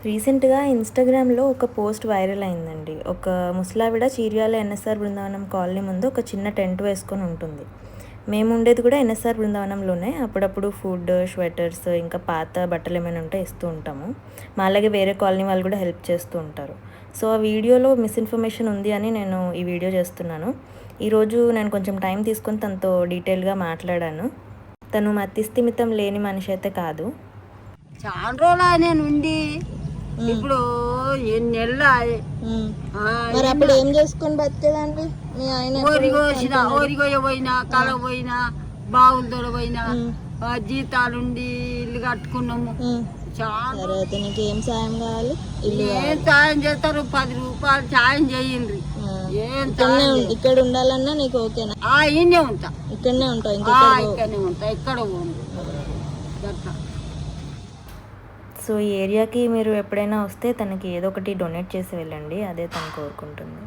రీసెంట్‌గా ఇన్‌స్టాగ్రామ్‌లో ఒక పోస్ట్ వైరల్ అయిందండి. ఒక ముసలావిడ చీర్యాల ఎన్ఎస్ఆర్ బృందావనం కాలనీ ముందు ఒక చిన్న టెంట్ వేసుకొని ఉంటుంది. మేముండేది కూడా ఎన్ఎస్ఆర్ బృందావనంలోనే. అప్పుడప్పుడు ఫుడ్, స్వెటర్స్ ఇంకా పాత బట్టలేమైనా ఉంటే ఇస్తూ ఉంటాము. మాలాగే వేరే కాలనీ వాళ్ళు కూడా హెల్ప్ చేస్తూ ఉంటారు. సో, ఆ వీడియోలో మిస్‌ఇన్ఫర్మేషన్ ఉంది అని నేను ఈ వీడియో చేస్తున్నాను. ఈరోజు నేను కొంచెం టైం తీసుకొని తనతో డీటెయిల్‌గా మాట్లాడాను. తను మతిస్థిమితం లేని మనిషి అయితే కాదు. చాలా రోజులు నేనుండి ఇప్పుడు ఎన్ని నెలలు మరి అప్పుడు ఏం చేసుకొని బతికేదాన్ని మీ ఆయన? ఓరిగోసిన ఓరిగోయ పోయినా కళ పోయినా బావులు తొడపోయినా జీతాలుండి ఇల్లు కట్టుకున్నాము. చాలా సరే అయితే నీకు ఏం సాయం కావాలి? ఏం సాయం చేస్తారు? 10 రూపాయలు సాయం చేయండి. ఏం ఇక్కడ ఉండాలన్నా నీకు ఓకేనా? ఇన్నే ఉంటా, ఇక్కడనే ఉంటావు? ఇక్కడనే ఉంటా, ఎక్కడ పోను. సో ఈ ఏరియాకి మీరు ఎప్పుడైనా వస్తే తనకి ఏదో ఒకటి డొనేట్ చేసి వెళ్ళండి. అదే తను కోరుకుంటుంది.